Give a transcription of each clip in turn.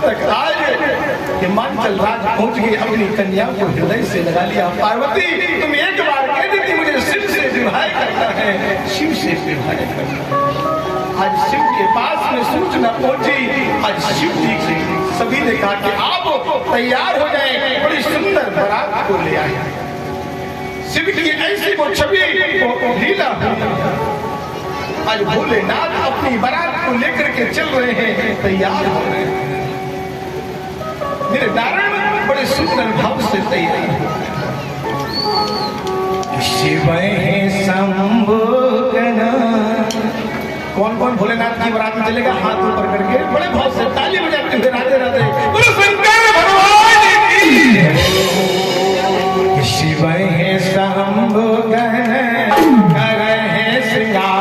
तक आज हिमाचल राज पहुंच गए, अपनी कन्या को हृदय से लगा लिया। पार्वती तुम एक बार कह देती मुझे शिव से विवाह करना है, शिव से विवाह करना। आज शिव के पास में सूचना पहुंची। आज शिव जी से सभी ने कहा कि आप तैयार हो जाए, बड़ी सुंदर बारात को ले आए। शिव की ऐसी वो छवि वो लीला हुई। आज भोलेनाथ अपनी बारात को लेकर के चल रहे हैं, तैयार हो रहे हैं। मेरे नारायण बड़े सुंदर भाव से तैयार हो रहे हैं। शिव है शंभु गण। कौन कौन भोलेनाथ की बारात में चलेगा? हाथ ऊपर करके बड़े भाव से ताली बजाते हुए राधे राधे बोलो शंकर भगवान की। शिव है शंभु गण करे श्रृंगार।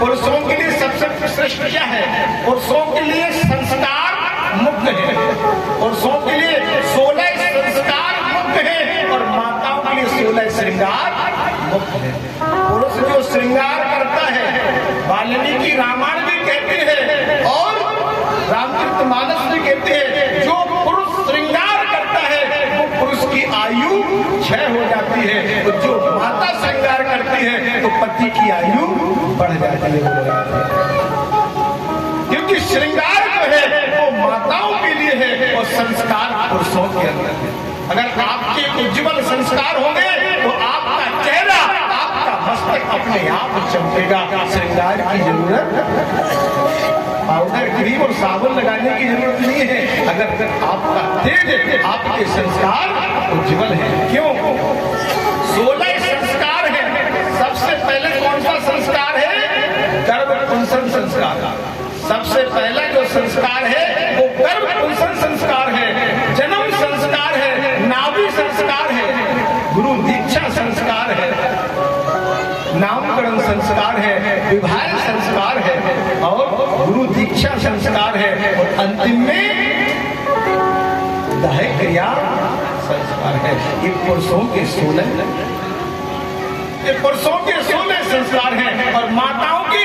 पुरुषों के लिए सबसे श्रेष्ठ क्या है? पुरुषों के लिए संस्कार मुक्त है, पुरुषों के लिए 16 संस्कार मुक्त है और माताओं के लिए 16 श्रृंगार मुक्त है। पुरुष जो श्रृंगार करता है, वाल्मीकि रामायण भी कहते हैं और रामचरितमानस भी कहते हैं, जो पुरुष श्रृंगार करता है वो पुरुष की आयु क्षय हो जाती है, तो जो माता श्रृंगार करती है तो पति की आयु बढ़ जाती है। क्योंकि श्रृंगार जो है वो माताओं के लिए है और संस्कार पुरुषों के अंदर है। अगर आपके उज्जवल संस्कार होंगे तो आपका चेहरा, आपका मस्तक अपने आप चमकेगा। श्रृंगार की जरूरत पाउडर, क्रीम और साबुन लगाने की जरूरत नहीं है। अगर आपका तेज, आपके संस्कार उज्जवल है। क्यों? 16 संस्कार है। सबसे पहले कौन सा संस्कार है? गर्भकुंसन संस्कार। सबसे पहला जो संस्कार है वो गर्भकुंसन संस्कार है, जन्म संस्कार है, नाभि संस्कार है, गुरु दीक्षा संस्कार है, नामकरण संस्कार है, विवाह संस्कार है और गुरु दीक्षा संस्कार है और अंतिम में दाह क्रिया संस्कार है। ये पुरुषों के 16 संस्कार हैं और माताओं के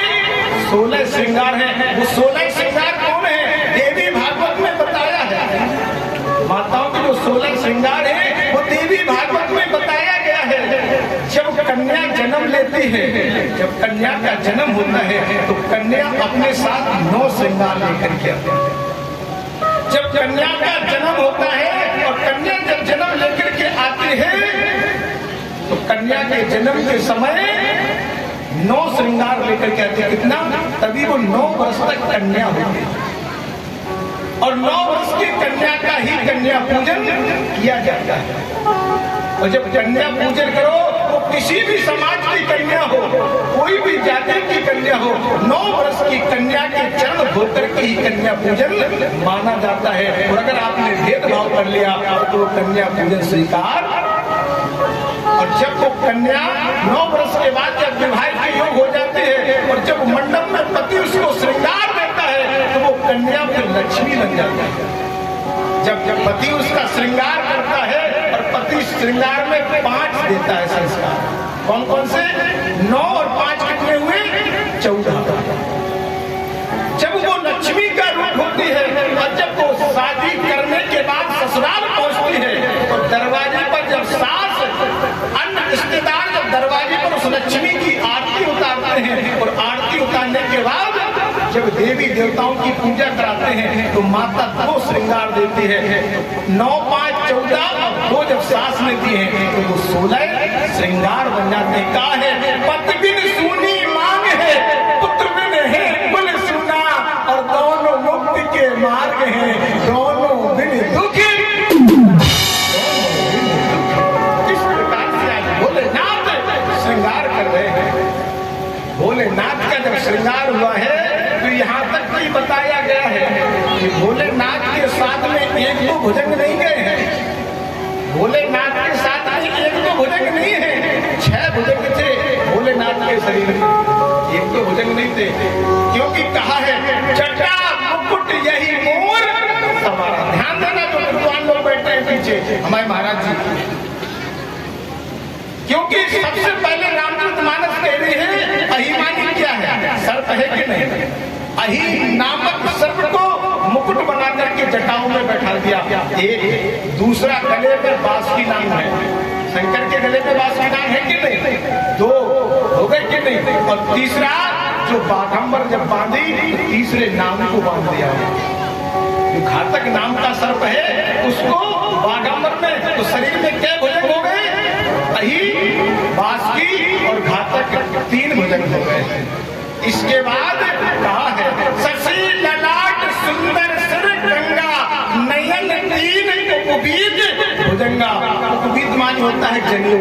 16 श्रृंगार हैं। वो 16 श्रृंगार कौन है? देवी भागवत में बताया है। माताओं के जो 16 श्रृंगार हैं वो देवी भागवत में बताया गया है। जब कन्या जन्म लेती है, जब कन्या का जन्म होता है तो कन्या अपने साथ 9 श्रृंगार लेकर के आती है। जब कन्या का जन्म होता है और कन्या जब जन्म लेकर के आती है तो कन्या के जन्म के समय 9 श्रृंगार लेकर के आती है। कितना? तभी वो 9 वर्ष तक कन्या होती है और 9 वर्ष की कन्या का ही कन्या पूजन किया जाता है। और जब कन्या पूजन करो तो किसी भी समाज की कन्या हो, कोई भी जाति की कन्या हो, 9 वर्ष की कन्या के चरण धोकर के ही कन्या पूजन माना जाता है। और अगर आपने भेदभाव कर लिया तो कन्या पूजन स्वीकार। और जब वो कन्या 9 वर्ष के बाद जब विवाह के योग हो जाती है और जब मंडप में पति उसको श्रृंगार देता है तो वो कन्या फिर लक्ष्मी बन जाती है। जब पति उसका श्रृंगार करता है और पति श्रृंगार में 5 देता है संस्कार। कौन कौन से? 9 और 5 कितने हुए? 14। जब वो लक्ष्मी का रूप होती है और जब वो शादी करने के बाद ससुराल पहुंचती है और दरवाजे पर जब सास अन्य रिश्तेदार जब दरवाजे पर उस लक्ष्मी की आरती उतारते हैं और आरती उतारने के बाद जब देवी देवताओं की पूजा कराते जाते हैं तो माता 2 श्रृंगार देती है। 9, 5, 14 और 2 जब सांस लेती है तो वो 16 श्रृंगार बन जाते हैं। कहा है पति बिन सूनी मांग है, पुत्र बिन है कुल सूना, और दोनों मुक्ति के मार्ग हैं, दोनों बिन दुखी। किस प्रकार से आज भोलेनाथ श्रृंगार कर रहे हैं। भोलेनाथ का जब श्रृंगार हुआ है तो यहाँ तक भी बताया गया है कि भोलेनाथ के साथ में 1-2 भुजंग नहीं गए हैं। भोलेनाथ के साथ में 1-2 भुजंग नहीं है, 6 भुजंग थे भोलेनाथ के शरीर में, 1-2 भुजंग नहीं थे। क्योंकि कहा है जटा मुकुट यही मोर हमारा। ध्यान देना जो विद्वान लोग बैठे हैं पीछे हमारे महाराज जी, क्योंकि सबसे पहले रामचरितमानस कह रही है अहिमानी क्या है, सर्प है कि नहीं। अहि नामक सर्प को मुकुट बना करके जटाओं में बैठा दिया। एक दूसरा गले में बांसुरी नाम है, शंकर के गले में बांसुरी नाम है कि नहीं, 2 हो गए कि नहीं। और तीसरा जो बाघंबर जब बांधी तो तीसरे नाम को बांध दिया। जो घातक नाम का सर्प है उसको बाघंबर में, तो शरीर में क्या भुजंग हो गए, अहि, बांसुरी और घातक 3 भुजंग हो गए। इसके बाद कहा है शशि ललाट सुंदर सिर गंगा, नयन 3 उपबीत भुजंगा। उपबीत माने होता है जनेऊ,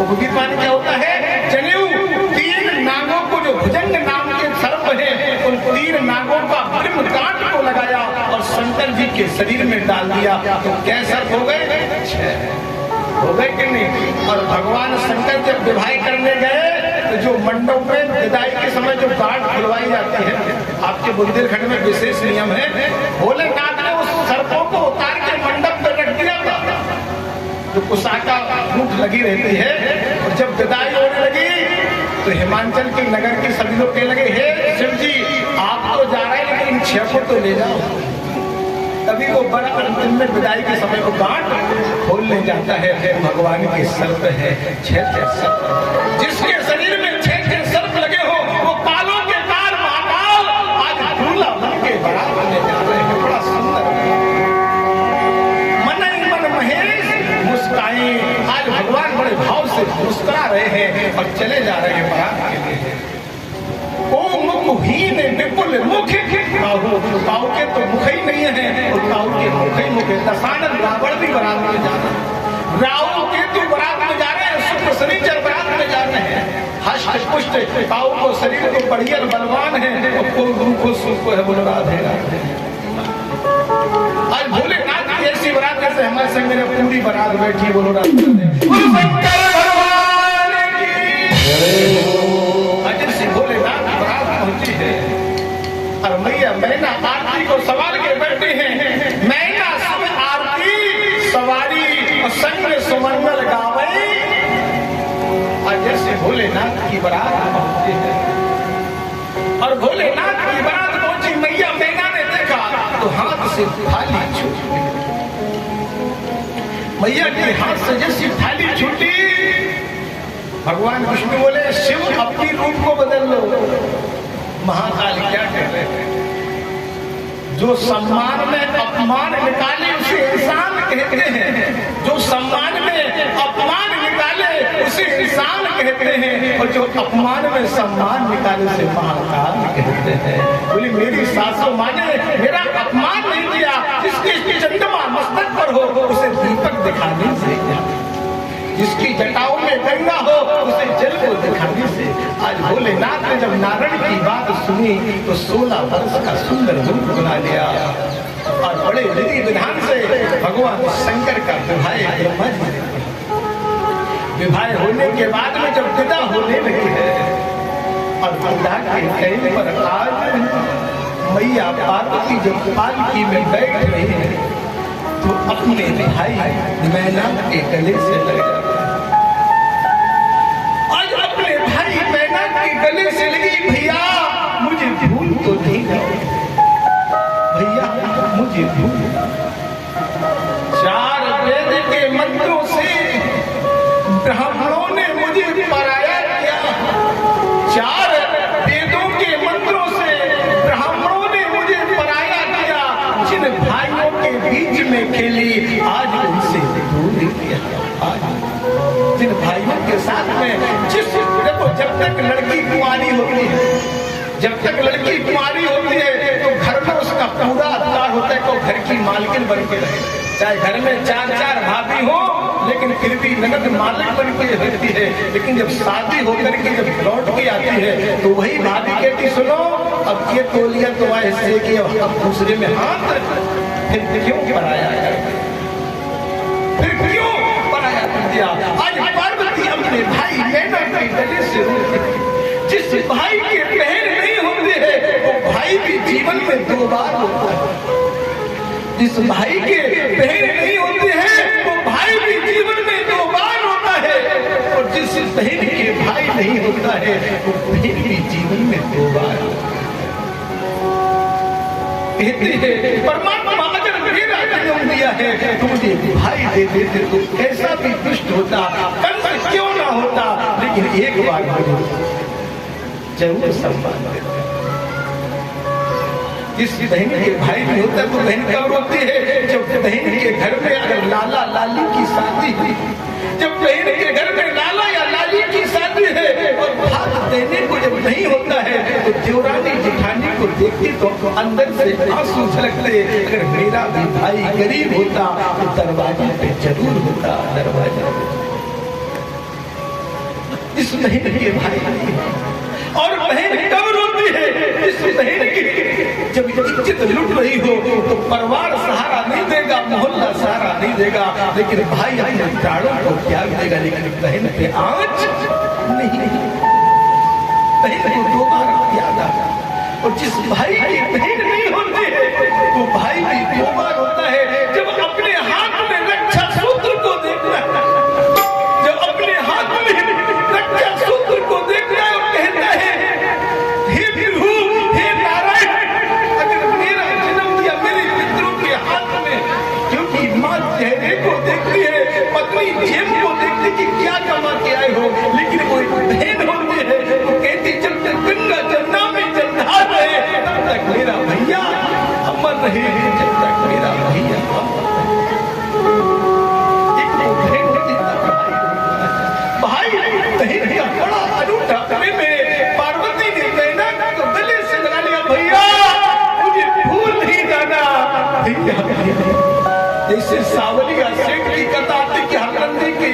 उपबीत माने क्या होता है, जनेऊ। 3 नागों को जो भुजंग नाम के सर्प है उन 3 नागों का ब्रह्म कांट को लगाया और शंकर जी के शरीर में डाल दिया। तो क्या सर्प हो गए, 6 हो गए कि नहीं। और भगवान शंकर जब विवाह करने गए तो जो मंडप में विदाई के समय जो गार्ड खुलवाई जाती है, आपके बुंदेलखंड में विशेष नियम है, भोलेनाथ ने उस सर्पों को उतार के मंडप पर रख दिया था जो कुशाका रूठ लगी रहती है। और जब विदाई होने लगी तो हिमाचल के नगर के सभी लोग कहने लगे हे शिव जी आप तो जा रहे हैं लेकिन इन 6 को तो ले जाओ। तभी वो बड़ा अंतिम में विदाई के समय को गांठ खोल ले जाता है। भगवान के सर्प है 6 सर्प, जिसके शरीर में 6 सर्प लगे हो वो कालों के काल महाकाल आज दूल्हा बन के बारात बनने जा रहे हैं। बड़ा सुंदर मन ही मन महेश मुस्काए, आज भगवान बड़े भाव से मुस्कुरा रहे हैं और चले जा रहे हैं बारात के लिए। ओ मुखहीन विपुल मुख, काऊ के तो मुख ही नहीं है और काऊ के मुख ही मुख है। दशानन रावण भी बारात में जा रहे हैं, राहु केतु बारात में जा रहे हैं, शुक्र शनिचर बारात में जा रहे हैं। हष्ट पुष्ट काऊ को शरीर को बढ़िया बलवान है और कोई रूप को सुख को है बोल राधे राधे। आज भोलेनाथ की ऐसी बारात जैसे हमारे संग में पूरी बारात बैठी बोलो राधे पहुंची है। और मैया मैना आरती को संभाल के बैठे हैं। मैना सब आरती सवारी और संग सुमंगल गावे। और जैसे भोलेनाथ की बारात पहुंची है और भोलेनाथ की बारात पहुंची, मैया मैना ने देखा तो हाथ से थाली छूट गई। मैया के हाथ से जैसी थाली छूटी, भगवान विष्णु बोले शिव अपनी रूप को बदल लो। महाकाल क्या कह रहे हैं, जो सम्मान में अपमान निकाले उसे इंसान कहते हैं, जो सम्मान में अपमान निकाले उसे इंसान कहते हैं, और जो अपमान में सम्मान निकाले उसे महाकाल कहते हैं। बोली मेरी सासू माँ ने मेरा अपमान नहीं किया, जिसकी चंद्रमा मस्तक पर हो उसे दीपक दिखाने से, जिसकी जटाओं में गंगा हो उसे जल को दिखाने से। आज भोलेनाथ ने जब नारायण की बात सुनी तो 16 वर्ष का सुंदर रूप बना लिया और बड़े विधि विधान से भगवान शंकर का विवाह होने के बाद में जब विदा होने लगी है और विदा के टाइम पर आज मैया पार्वती जब पालकी में बैठ रही है तो अपने भाई मैना के गले से लग जाता है। आज अपने भाई मैना के गले से लगी, भैया मुझे भूल तो नहीं जाओ, भैया मुझे भूल। 4 वेद के मंत्रों से ब्राह्मणों ने मुझे पराया किया, 4 वेदों के मंत्रों से ब्राह्मणों ने मुझे तक लड़की कुंवारी होती है, जब तक लड़की कुंवारी होती है तो घर में उसका पूरा अधिकार होता है तो घर की मालकिन बन के रहे। चाहे घर में 4-4 भाभी हो, लेकिन फिर भी ननद मालिक बन के रहती है। लेकिन जब शादी होकर के जब लौट के आती है तो वही भाभी कहती, सुनो अब ये तोलिया तो ऐसे कि अब दूसरे में हाथ, फिर क्यों पराया है, फिर क्यों पराया कर दिया। आज पार्वती अपने भाई मैना के गले से रोती, जिस भाई के बहन नहीं होते हैं वो भाई भी जीवन में 2 बार होता है। जिस भाई के बहन नहीं होते हैं वो भाई भी जीवन में 2 बार होता है, और जिस बहन के भाई नहीं होता है वो बहन भी जीवन में 2 बार होता है। कहते हैं परमात्मा अगर मेरा जन्म दिया है तो मुझे भाई दे देते तो कैसा भी दुष्ट होता, कंस क्यों ना होता, लेकिन एक बार जरूर सम्मान देते। जिस बहन के भाई नहीं होता तो बहन कब रोती है, जब बहन के घर में अगर लाला लाली की शादी हुई, जब बहन के घर में लाला या लाली की शादी है और भाग देने को जब नहीं होता है तो देवरानी जेठानी को देखती तो अंदर से आंसू झलकते। अगर मेरा भी भाई गरीब होता तो दरवाजे पे जरूर होता, दरवाजा इस बहन के भाई नहीं। और बहन कब रोती है, इस बहन की जब इज्जत लुट रही हो तो परिवार सहारा नहीं देगा, मोहल्ला सहारा नहीं देगा, लेकिन भाई अपने प्राणों को त्याग देगा, लेकिन बहन पे आंच नहीं। बहन को 2 बार त्याग आगा, और जिस भाई की बहन नहीं होती है वो भाई भी 2 बार होता है। जब अपने हाथ में रक्षा सूत्र को देखता है, जब अपने हाथ में रक्षा सूत्र को देखता है और कहता है हे प्रभु, हे नारायण, अगर मेरा जन्म दिया मेरे मित्रों के हाथ में, क्योंकि माँ चेहरे को देखती है, पत्नी जेब को देखती कि क्या कमा के आए हो, लेकिन वो एक बहन होती है वो कहती जब तक गंगा जमुना में जलधार रहे तब तक मेरा भैया अमर रहे, जब तक मेरा भैया अमर रहे। एक भाई बहन का बड़ा अनूठा प्रेम है। पार्वती ने मैना को गले से लगा लिया, भैया मुझे भूल नहीं जाना। जैसे सावलिया सेठ की कथा आती कि हरनंदी की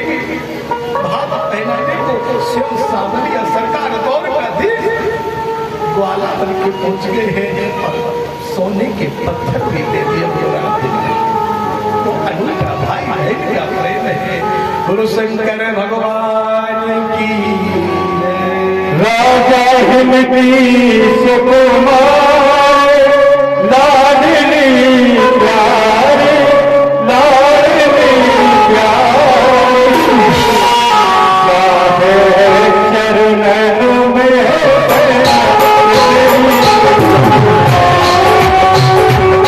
भात पहनाने को स्वयं सावलिया सरकार दौर का देश ग्वाला बन के पहुंच गए हैं और सोने के पत्थर भी दे दिया। तो अनूठा भाई बहन का प्रेम है। गुरु शंकर भगवान की राजा हिंदी सुकुमार